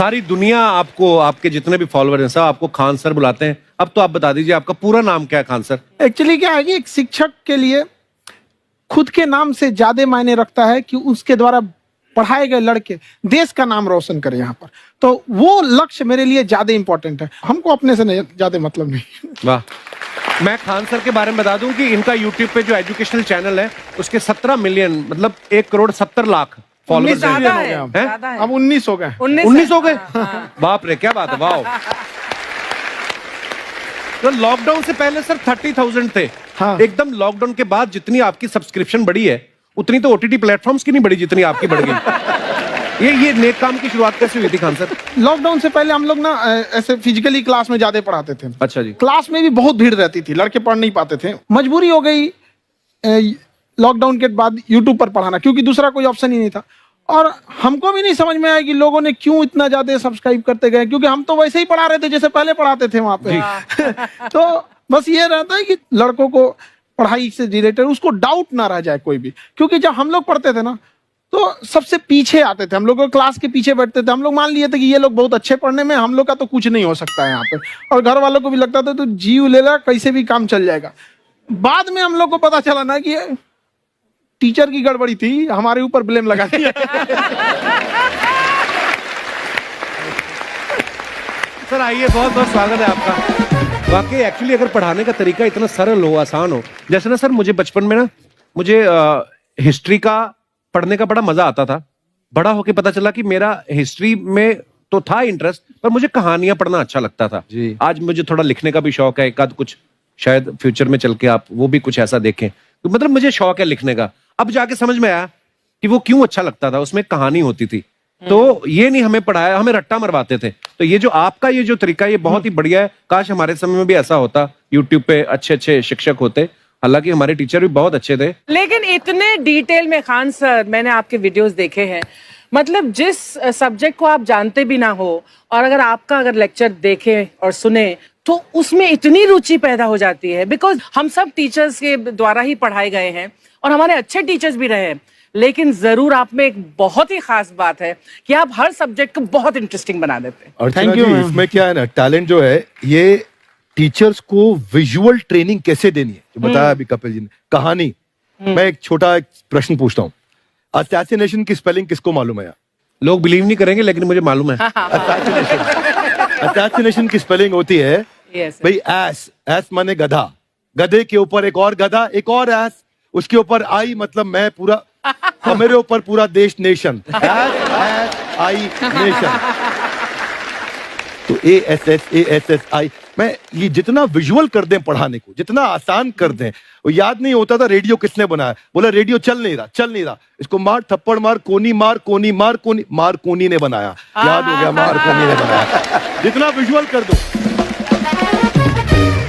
सारी दुनिया आपको, आपके जितने भी फॉलोअर हैं सब आपको खान सर बुलाते हैं। अब तो आप बता दीजिए आपका पूरा नाम क्या है खान सर? एक्चुअली क्या है कि एक शिक्षक के लिए खुद के नाम से ज्यादा मायने रखता है कि उसके द्वारा पढ़ाए गए लड़के देश का नाम रोशन करें यहाँ पर, तो वो लक्ष्य मेरे लिए ज्यादा इंपॉर्टेंट है। हमको अपने से ज्यादा मतलब नहीं। वाह। मैं खान सर के बारे में बता दूं कि इनका यूट्यूब पे जो एजुकेशनल चैनल है उसके 17 मिलियन मतलब 1,70,00,000 फॉलोअर्स ज़्यादा है। अब 19 हो गए। 19 हो गए। बाप रे, क्या बात है, वाह। तो लॉकडाउन से पहले सर 30,000 थे। हाँ। एकदम लॉकडाउन के बाद जितनी आपकी सब्सक्रिप्शन बढ़ी है उतनी तो ओटीटी प्लेटफॉर्म्स की नहीं बढ़ी जितनी आपकी बढ़ गई। ये नेक काम की शुरुआत कैसे हुई थी खान सर? लॉकडाउन से पहले हम लोग ना ऐसे फिजिकली क्लास में ज्यादा पढ़ाते थे। अच्छा जी। क्लास में भी बहुत भीड़ रहती थी, लड़के पढ़ नहीं पाते थे। मजबूरी हो गई लॉकडाउन के बाद यूट्यूब पर पढ़ाना, क्योंकि दूसरा कोई ऑप्शन ही नहीं था। और हमको भी नहीं समझ में आया कि लोगों ने क्यों इतना ज्यादा सब्सक्राइब करते गए, क्योंकि हम तो वैसे ही पढ़ा रहे थे जैसे पहले पढ़ाते थे वहां पे। तो बस ये रहता है कि लड़कों को पढ़ाई से रिलेटेड उसको डाउट ना रह जाए कोई भी, क्योंकि जब हम लोग पढ़ते थे ना तो सबसे पीछे आते थे, हम लोग क्लास के पीछे बैठते थे। हम लोग मान लिए थे कि ये लोग बहुत अच्छे पढ़ने में, हम लोग का तो कुछ नहीं हो सकता है यहाँ पे। और घर वालों को भी लगता था तो जीव ले ला, कैसे भी काम चल जाएगा। बाद में हम लोग को पता चला ना कि टीचर की गड़बड़ी थी, हमारे ऊपर ब्लेम लगा दिया। सर आइए, बहुत बहुत स्वागत है आपका। वाकई एक्चुअली अगर पढ़ाने का तरीका इतना सरल हो, आसान हो, जैसे ना सर मुझे बचपन में ना मुझे हिस्ट्री का पढ़ने का बड़ा मजा आता था। बड़ा होके पता चला कि मेरा हिस्ट्री में तो था इंटरेस्ट, पर मुझे कहानियां पढ़ना अच्छा लगता था जी। आज मुझे थोड़ा लिखने का भी शौक है, एक आध कुछ शायद फ्यूचर में चल के आप वो भी कुछ ऐसा देखें, तो मतलब मुझे शौक है लिखने का। अब जाके समझ में आया कि वो क्यों अच्छा लगता था, उसमें कहानी होती थी। तो ये नहीं हमें पढ़ाया, हमें रट्टा मरवाते थे। तो ये जो आपका ये जो तरीका है ये बहुत ही बढ़िया है। काश हमारे समय में भी ऐसा होता, यूट्यूब पे अच्छे अच्छे शिक्षक होते। हालांकि हमारे टीचर भी बहुत अच्छे थे। लेकिन इतने डिटेल में खान सर, मैंने आपके वीडियोस देखे हैं, मतलब जिस सब्जेक्ट को आप जानते भी ना हो और अगर लेक्चर देखें और सुने तो उसमें इतनी रुचि पैदा हो जाती है। बिकॉज हम सब टीचर्स के द्वारा ही पढ़ाए गए हैं और हमारे अच्छे टीचर्स भी रहे हैं, लेकिन जरूर आप में एक बहुत ही खास बात है कि आप हर सब्जेक्ट को बहुत इंटरेस्टिंग बना देते हैं। और थैंक यू। इसमें क्या है ना, टैलेंट जो है ये टीचर्स को विजुअल ट्रेनिंग कैसे देनी है, जो बताया अभी कपिल जी ने। कहानी, मैं एक छोटा प्रश्न पूछता हूँ, असैसिनेशन की स्पेलिंग किसको मालूम है यार? लोग बिलीव नहीं करेंगे लेकिन मुझे मालूम है। असैसिनेशन की स्पेलिंग होती है भाई एस माने गधा, गधे के ऊपर एक और गधा, एक और एस, उसके ऊपर आई मतलब मैं पूरा, और मेरे ऊपर पूरा देश नेशन, आई नेशन। तो ASSASSI, मैं ये जितना विजुअल कर दें पढ़ाने को, जितना आसान कर दें। वो याद नहीं होता था रेडियो किसने बनाया, बोला रेडियो चल नहीं रहा, इसको मार थप्पड़ मार, कोनी मार, कोनी मार, कोनी मार, कोनी ने बनाया। याद हो गया, मार कोनी ने बनाया। जितना विजुअल कर दो।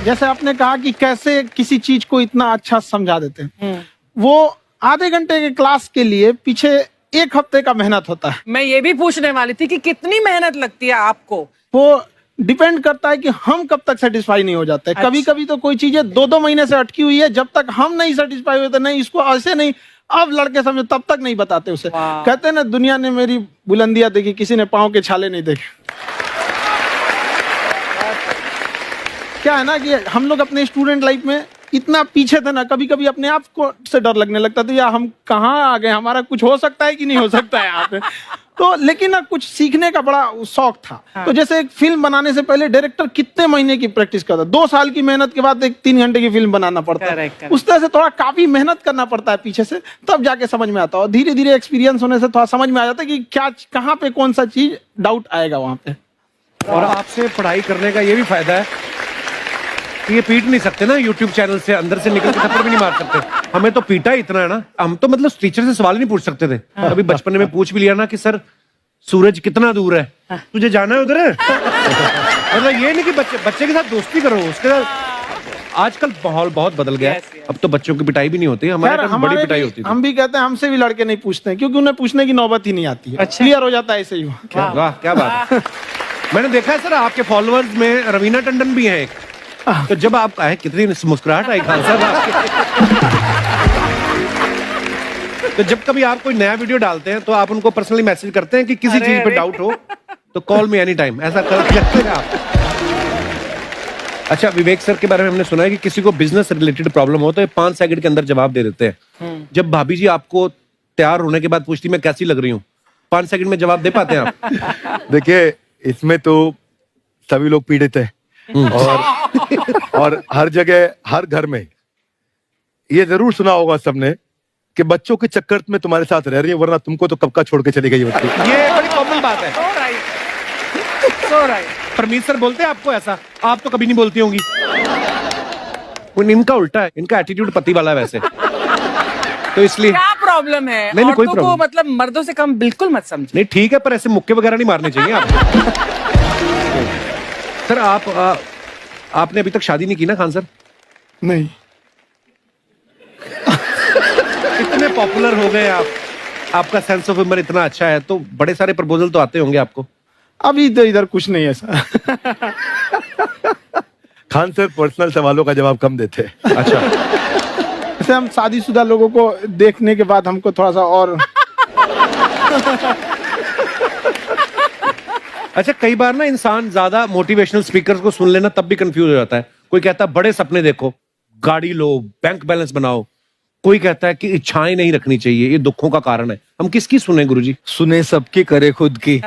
जैसे आपने कहा कि कैसे किसी चीज को इतना अच्छा समझा देते हैं, वो आधे घंटे के क्लास के लिए पीछे 1 हफ्ते का मेहनत होता है। मैं ये भी पूछने वाली थी कि कितनी मेहनत लगती है आपको। वो डिपेंड करता है कि हम कब तक सेटिस्फाई नहीं हो जाते। अच्छा। कभी कभी तो कोई चीजें 2-2 महीने से अटकी हुई है, जब तक हम नहीं सेटिस्फाई होते, नहीं इसको ऐसे नहीं, अब लड़के समझे तब तक नहीं बताते उसे। कहते हैं ना, दुनिया ने मेरी बुलंदियां देखी, किसी ने पांव के छाले नहीं देखे। क्या है ना कि हम लोग अपने स्टूडेंट लाइफ में इतना पीछे थे ना, कभी कभी अपने आप को से डर लगने लगता था, यार हम कहाँ आ गए, हमारा कुछ हो सकता है कि नहीं हो सकता है यहाँ पे। तो लेकिन ना कुछ सीखने का बड़ा शौक था। हाँ। तो जैसे एक फिल्म बनाने से पहले डायरेक्टर कितने महीने की प्रैक्टिस करता है, 2 साल की मेहनत के बाद एक 3 घंटे की फिल्म बनाना पड़ता है। उस तरह से थोड़ा काफी मेहनत करना पड़ता है पीछे से, तब जाके समझ में आता है। और धीरे धीरे एक्सपीरियंस होने से थोड़ा समझ में आ जाता है कि क्या कहाँ पे कौन सा चीज डाउट आएगा वहां पे। और आपसे पढ़ाई करने का ये भी फायदा है कि ये पीट नहीं सकते ना यूट्यूब चैनल से, अंदर से निकल के थप्पड़ भी नहीं मार सकते। हमें तो पीटा इतना है ना, हम तो मतलब टीचर से सवाल नहीं पूछ सकते थे। अभी बचपन में पूछ भी लिया ना कि सर सूरज कितना दूर है, तुझे जाना है उधर है। मतलब ये नहीं कि बच्चे के साथ दोस्ती करो, उसके साथ। आजकल माहौल बहुत बदल गया है, अब तो बच्चों की पिटाई भी नहीं होती, हमारे टाइम बड़ी पिटाई होती थी। हम भी कहते हैं, हमसे भी लड़के नहीं पूछते हैं, क्योंकि उन्हें पूछने की नौबत ही नहीं आती है। क्लियर हो जाता है ऐसे ही। वाह क्या बात है। मैंने देखा है सर आपके फॉलोअर्स में रवीना टंडन भी है एक। तो जब आप आए, कितनी मुस्कुराहट आई खान साहब आपके। तो जब कभी आप कोई नया वीडियो डालते हैं तो आप उनको पर्सनली मैसेज करते हैं कि किसी चीज पे डाउट हो तो कॉल मी एनी टाइम, ऐसा करते हैं आप। अच्छा, विवेक सर के बारे में हमने सुना है कि किसी को बिजनेस रिलेटेड प्रॉब्लम हो तो ये 5 सेकंड के अंदर जवाब दे देते हैं। जब भाभी जी आपको तैयार होने के बाद पूछती मैं कैसी लग रही हूँ, 5 सेकंड में जवाब दे पाते हैं आप? देखिए, इसमें तो सभी लोग पीड़ित हैं और हर जगह, हर घर में ये जरूर सुना होगा सबने कि बच्चों के चक्कर में तुम्हारे साथ रह रही है, वरना तुमको तो कब का छोड़ के चली गई होती। ये बड़ी कॉमन बात है। So right. So right. Parmeet sir बोलते हैं आपको ऐसा? आप तो कभी नहीं बोलती होंगी। इनका उल्टा है, इनका एटीट्यूड पति वाला है वैसे, तो इसलिए। क्या प्रॉब्लम है? नहीं, कोई औरतों को प्रॉब्लम मतलब मर्दों से कम बिल्कुल मत समझो। नहीं, ठीक है, पर ऐसे मुक्के वगैरह नहीं मारने चाहिए आपको। सर आपने अभी तक शादी नहीं की ना खान सर? नहीं। इतने पॉपुलर हो गए आप, आपका सेंस ऑफ ह्यूमर इतना अच्छा है, तो बड़े सारे प्रपोजल तो आते होंगे आपको। अभी तो इधर कुछ नहीं है सर। खान सर पर्सनल सवालों का जवाब कम देते हैं। अच्छा, जैसे हम शादीशुदा लोगों को देखने के बाद हमको थोड़ा सा और अच्छा, कई बार ना इंसान ज्यादा मोटिवेशनल स्पीकर्स को सुन लेना तब भी कंफ्यूज हो जाता है। कोई कहता है बड़े सपने देखो, गाड़ी लो, बैंक बैलेंस बनाओ। कोई कहता है कि इच्छाएं नहीं रखनी चाहिए, ये दुखों का कारण है। हम किसकी सुने गुरुजी? सुने सबकी, करे खुद की।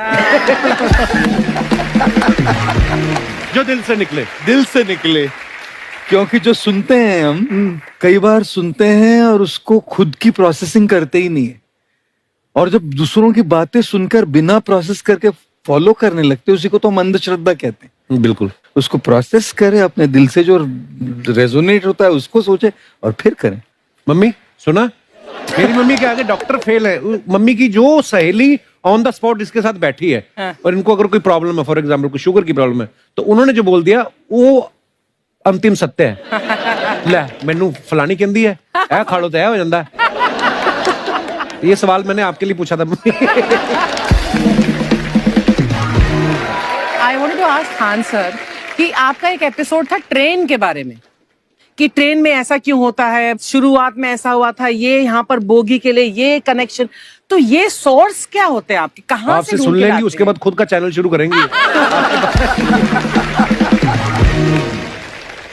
जो दिल से निकले। दिल से निकले, क्योंकि जो सुनते हैं हम कई बार सुनते हैं और उसको खुद की प्रोसेसिंग करते ही नहीं है, और जब दूसरों की बातें सुनकर बिना प्रोसेस करके फॉलो करने लगते हैं, उसी को तो हम अंधश्रद्धा कहते हैं। बिल्कुल। उसको प्रोसेस करें, अपने दिल से जो रेजोनेट होता है उसको सोचे और फिर करें। मम्मी सुना, मेरी मम्मी के आगे डॉक्टर फेल है। मम्मी की जो सहेली ऑन द स्पॉट इसके साथ बैठी है, और इनको अगर कोई प्रॉब्लम है, फॉर एग्जाम्पल कोई शुगर की प्रॉब्लम है, तो उन्होंने जो बोल दिया वो अंतिम सत्य है। ले मैनू फलानी कहती है, ऐ खाड़ो तो ऐ हो जाता है। ये सवाल मैंने आपके लिए पूछा था। I wanted to ask Khan sir कि आपका एक एपिसोड था ट्रेन के बारे में, कि ट्रेन में ऐसा क्यों होता है, शुरुआत में ऐसा हुआ था, ये यहाँ पर बोगी के लिए ये कनेक्शन, तो ये सोर्स क्या होते हैं आपके, कहाँ से आपसे ढूंढ सुन के लेंगी, लाते उसके हैं? बाद खुद का चैनल शुरू करेंगी।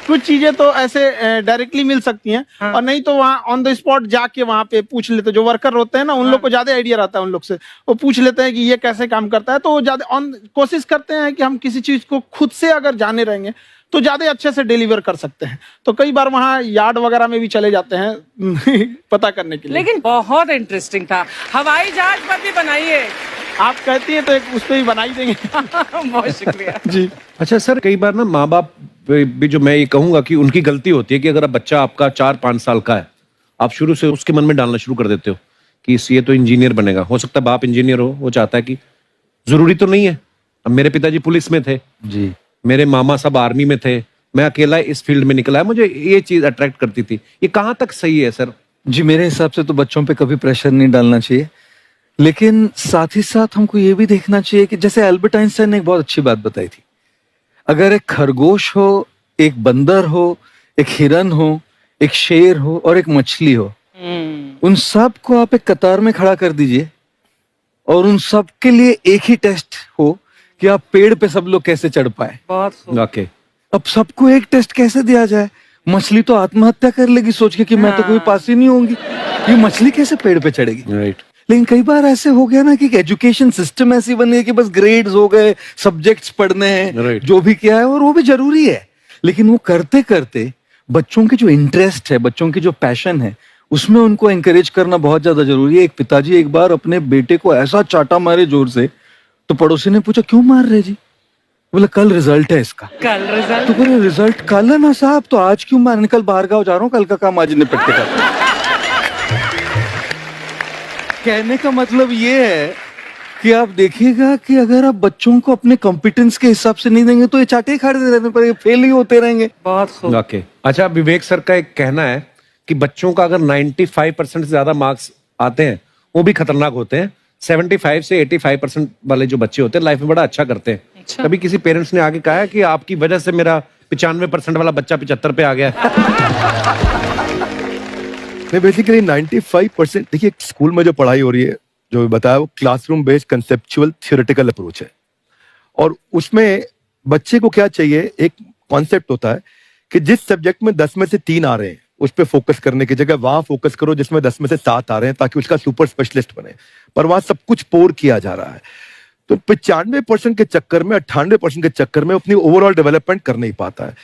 कुछ चीजें तो ऐसे डायरेक्टली मिल सकती हैं, और नहीं तो वहाँ ऑन द स्पॉट जाके वहाँ पे पूछ लेते। जो वर्कर होते हैं ना, उन लोग को ज्यादा आइडिया रहता है, उन लोग से वो पूछ लेते हैं कि ये कैसे काम करता है, तो ज्यादा कोशिश करते हैं कि हम किसी चीज को खुद से अगर जाने रहेंगे तो ज्यादा अच्छे से डिलीवर कर सकते हैं। तो कई बार वहाँ यार्ड वगैरह में भी चले जाते हैं पता करने के लिए। लेकिन बहुत इंटरेस्टिंग था। हवाई जहाज पर भी बनाइए। आप कहती हैं तो एक उस पर ही बना ही देंगे। बहुत शुक्रिया जी। अच्छा सर, कई बार ना माँ बाप भी, जो मैं ये कहूंगा कि उनकी गलती होती है कि अगर बच्चा आपका 4-5 साल का है, आप शुरू से उसके मन में डालना शुरू कर देते हो कि ये तो इंजीनियर बनेगा। हो सकता है बाप इंजीनियर हो, वो चाहता है कि जरूरी तो नहीं है। अब मेरे पिताजी पुलिस में थे जी, मेरे मामा सब आर्मी में थे, मैं अकेला इस फील्ड में निकला है, मुझे ये चीज अट्रैक्ट करती थी। ये कहाँ तक सही है सर? जी मेरे हिसाब से तो बच्चों पे कभी प्रेशर नहीं डालना चाहिए, लेकिन साथ ही साथ हमको ये भी देखना चाहिए कि जैसे एल्बर्ट आइंस्टाइन ने एक बहुत अच्छी बात बताई थी, अगर एक खरगोश हो, एक बंदर हो, एक हिरन हो, एक शेर हो और एक मछली हो, उन सब को आप एक कतार में खड़ा कर दीजिए और उन सब के लिए एक ही टेस्ट हो कि आप पेड़ पे सब लोग कैसे चढ़ पाए। बहुत खूब। ओके, अब सबको एक टेस्ट कैसे दिया जाए? मछली तो आत्महत्या कर लेगी सोच के कि मैं तो कोई पास ही नहीं होंगी, ये मछली कैसे पेड़ पे चढ़ेगी? राइट। लेकिन कई बार ऐसे हो गया ना कि एजुकेशन सिस्टम ऐसी बन गई कि बस ग्रेड्स हो गए, सब्जेक्ट्स पढ़ने हैं, Right. जो भी किया है और वो भी जरूरी है, लेकिन वो करते करते बच्चों की जो इंटरेस्ट है, बच्चों की जो पैशन है, उसमें उनको एंकरेज करना बहुत ज्यादा जरूरी है। एक पिताजी एक बार अपने बेटे को ऐसा चाटा मारे जोर से, तो पड़ोसी ने पूछा क्यों मार रहे जी? बोला कल रिजल्ट है इसका। कल रिजल्ट? तो बोले रिजल्ट कल है ना साहब, तो आज क्यों मारने? कल बाहर गाँव जा रहा हूँ, कल का काम आज निपट के करता हूं। कहने का मतलब ये है कि आप देखिएगा कि अगर आप बच्चों को अपने कॉम्पिटेंस के हिसाब से नहीं देंगे तो ये चाटे खाते रहने पर फेल ही होते रहेंगे। बहुत खूब। ओके। अच्छा, विवेक सर का एक कहना है कि बच्चों का अगर 95% से ज्यादा मार्क्स आते हैं वो भी खतरनाक होते हैं। 75 से 85% वाले जो बच्चे होते हैं लाइफ में बड़ा अच्छा करते हैं। अच्छा। कभी किसी पेरेंट्स ने आगे कहा है कि आपकी वजह से मेरा 95% वाला बच्चा 75 पे आ गया? नहीं, बेसिकली 95%, देखिए स्कूल में जो पढ़ाई हो रही है, जो बताया, वो classroom based conceptual theoretical approach है। और उसमें बच्चे को क्या चाहिए, एक कॉन्सेप्ट होता है कि जिस सब्जेक्ट में 10 में से 3 आ रहे हैं उस पर फोकस करने की जगह वहां फोकस करो जिसमें 10 में से 7 आ रहे हैं, ताकि उसका सुपर स्पेशलिस्ट बने। पर वहां सब कुछ पोर किया जा रहा है, तो 95% के चक्कर में, 98% के चक्कर में अपनी ओवरऑल डेवलपमेंट कर नहीं पाता है।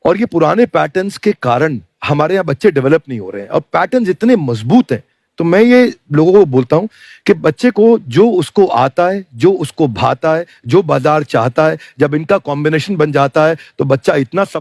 और ये पुराने पैटर्न्स के कारण हमारे यहाँ बच्चे डेवलप नहीं हो रहे हैं, और पैटर्न्स इतने मजबूत हैं। तो मैं ये लोगों को बोलता हूं कि बच्चे को जो उसको आता है, जो उसको भाता है, जो बाजार चाहता है, जब इनका कॉम्बिनेशन बन जाता है तो बच्चा इतना